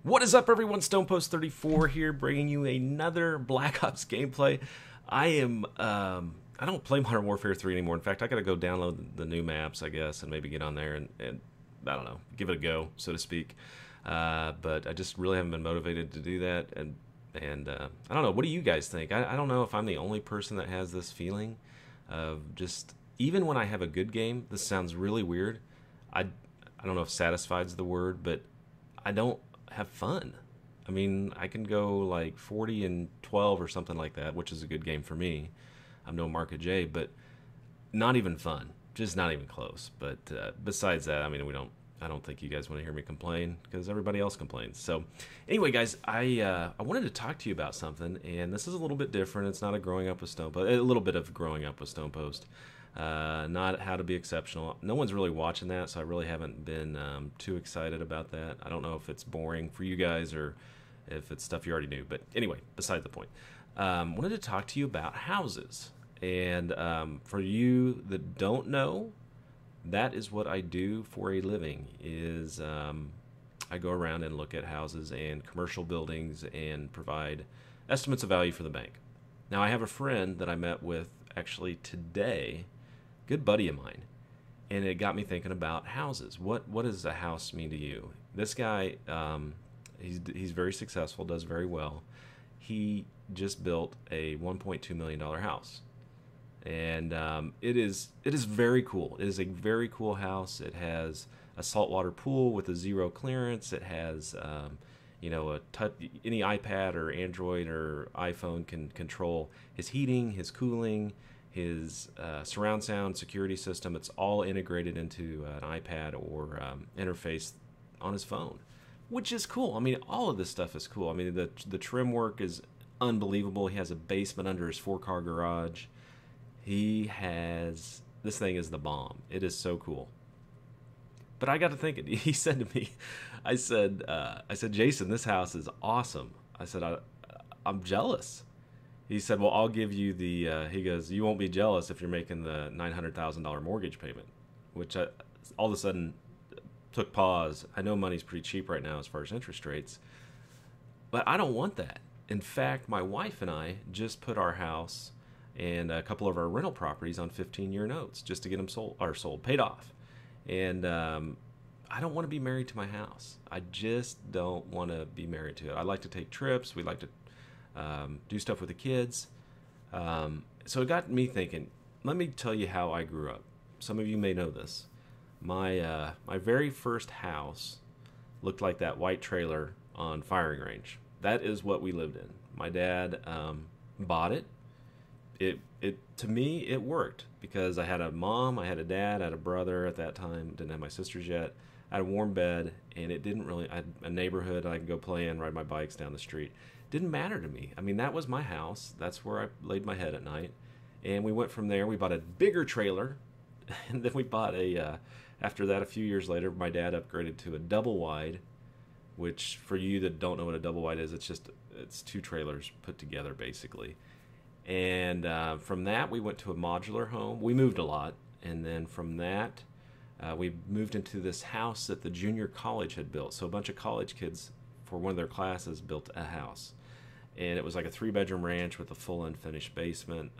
What is up, everyone? StonePost34 here, bringing you another Black Ops gameplay. I don't play Modern Warfare 3 anymore. In fact, I gotta go download the new maps, I guess, and maybe get on there and I don't know, give it a go, so to speak. But I just really haven't been motivated to do that, and I don't know. What do you guys think? I don't know if I'm the only person that has this feeling of just, even when I have a good game, this sounds really weird. I don't know if satisfied's the word, but I don't have fun. I mean, I can go like 40 and 12 or something like that, which is a good game for me. I'm no Marka J, but not even fun. Just not even close. But besides that, I mean, I don't think you guys want to hear me complain because everybody else complains. So anyway, guys, I wanted to talk to you about something, and this is a little bit different. It's not a growing up with Stone Post, a little bit of growing up with Stone Post. Not how to be exceptional. No one's really watching that, so I really haven't been too excited about that. I don't know if it's boring for you guys or if it's stuff you already knew. But anyway, beside the point. Wanted to talk to you about houses. And for you that don't know, that is what I do for a living. Is I go around and look at houses and commercial buildings and provide estimates of value for the bank. Now, I have a friend that I met with actually today, good buddy of mine, and it got me thinking about houses. What does a house mean to you? This guy, he's very successful, does very well. He just built a $1.2 million house, and it is very cool. It is a very cool house. It has a saltwater pool with a zero clearance. It has any iPad or Android or iPhone can control his heating, his cooling, his surround sound security system. It's all integrated into an iPad or interface on his phone, which is cool. I mean, all of this stuff is cool. I mean, the trim work is unbelievable. He has a basement under his 4-car garage. This thing is the bomb. It is so cool. But I got to thinking, he said to me, I said, Jason, this house is awesome. I said, I'm jealous. He said, well, I'll give you he goes, you won't be jealous if you're making the $900,000 mortgage payment, which all of a sudden took pause. I know money's pretty cheap right now as far as interest rates, but I don't want that. In fact, my wife and I just put our house and a couple of our rental properties on 15-year notes just to get them sold, paid off. And I don't want to be married to my house. I just don't want to be married to it. I like to take trips. We like to do stuff with the kids. So it got me thinking, let me tell you how I grew up. Some of you may know this. My very first house looked like that white trailer on firing range. That is what we lived in. My dad bought it. To me, it worked because I had a mom, I had a dad, I had a brother at that time, didn't have my sisters yet. I had a warm bed, and it didn't really, I had a neighborhood I could go play in, ride my bikes down the street. Didn't matter to me. I mean, that was my house. That's where I laid my head at night. And we went from there. We bought a bigger trailer, and then we bought after that, a few years later, my dad upgraded to a double wide, which for you that don't know what a double wide is, it's two trailers put together, basically. And from that, we went to a modular home. We moved a lot. And then from that, we moved into this house that the junior college had built. So a bunch of college kids for one of their classes built a house. And it was like a 3-bedroom ranch with a full unfinished basement.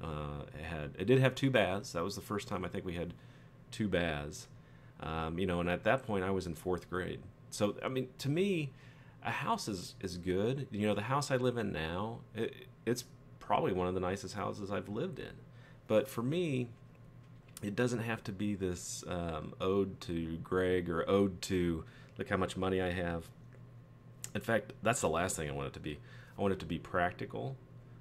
It did have 2 baths. That was the first time I think we had 2 baths. And at that point, I was in 4th grade. So, I mean, to me, a house is good. The house I live in now, it's probably one of the nicest houses I've lived in. But for me, it doesn't have to be this ode to Greg or ode to look how much money I have. In fact, that's the last thing I want it to be. I want it to be practical.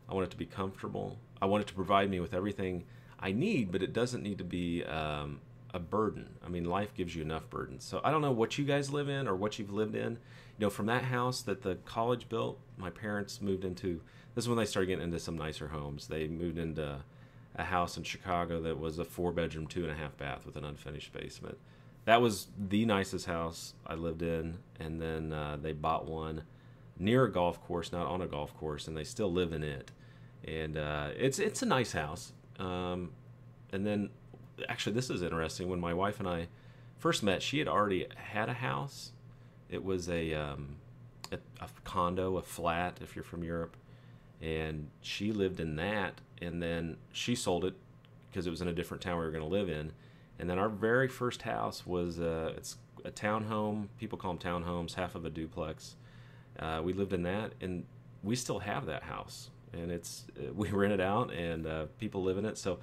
I want it to be comfortable. I want it to provide me with everything I need, but it doesn't need to be a burden. I mean, life gives you enough burdens. So I don't know what you guys live in or what you've lived in. From that house that the college built, my parents moved into. This is when they started getting into some nicer homes. They moved into a house in Chicago that was a 4-bedroom, 2.5 bath with an unfinished basement. That was the nicest house I lived in. And then they bought one near a golf course, not on a golf course, and they still live in it. And it's a nice house. And then, actually, this is interesting. When my wife and I first met, she had already had a house. It was a a condo, a flat, if you're from Europe, and she lived in that, and then she sold it because it was in a different town we were going to live in. And then our very first house was it's a townhome. People call them townhomes, half of a duplex. We lived in that, and we still have that house, and it's we rent it out, and people live in it. So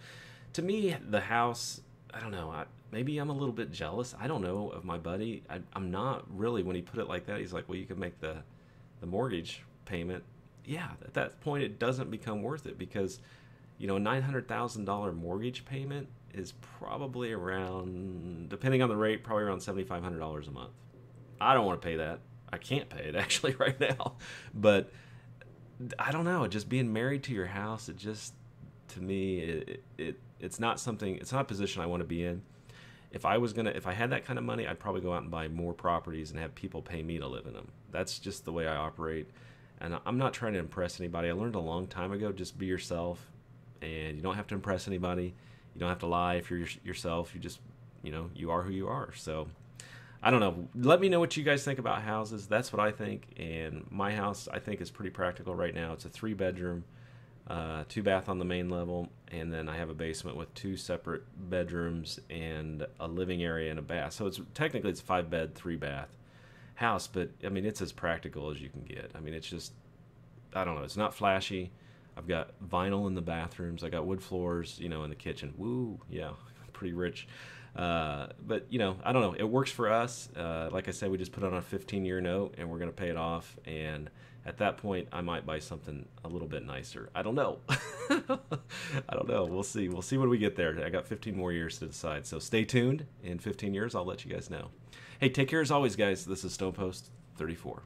to me, the house, I don't know, maybe I'm a little bit jealous, I don't know, of my buddy. I'm not really. When he put it like that, he's like, well, you can make the mortgage payment. Yeah, at that point it doesn't become worth it, because a $900,000 mortgage payment is probably around, depending on the rate, probably around $7,500 a month. I don't want to pay that. I can't pay it actually right now. But I don't know, just being married to your house, it just, to me, it's not something, it's not a position I want to be in. If I had that kind of money, I'd probably go out and buy more properties and have people pay me to live in them. That's just the way I operate. And I'm not trying to impress anybody. I learned a long time ago, just be yourself, and you don't have to impress anybody. You don't have to lie if you're yourself. You just, you are who you are. So I don't know. Let me know what you guys think about houses. That's what I think. And my house, I think, is pretty practical right now. It's a 3-bedroom, 2-bath on the main level, and then I have a basement with 2 separate bedrooms and a living area and a bath. So it's technically it's a 5-bed, 3-bath house, but I mean, it's as practical as you can get. I mean, it's just, I don't know, it's not flashy. I've got vinyl in the bathrooms. I got wood floors, in the kitchen. Woo, yeah, pretty rich. But I don't know. It works for us. Like I said, we just put on a 15-year note, and we're going to pay it off. And at that point, I might buy something a little bit nicer. I don't know. I don't know. We'll see. We'll see when we get there. I got 15 more years to decide. So stay tuned. In 15 years, I'll let you guys know. Hey, take care as always, guys. This is Stone Post 34.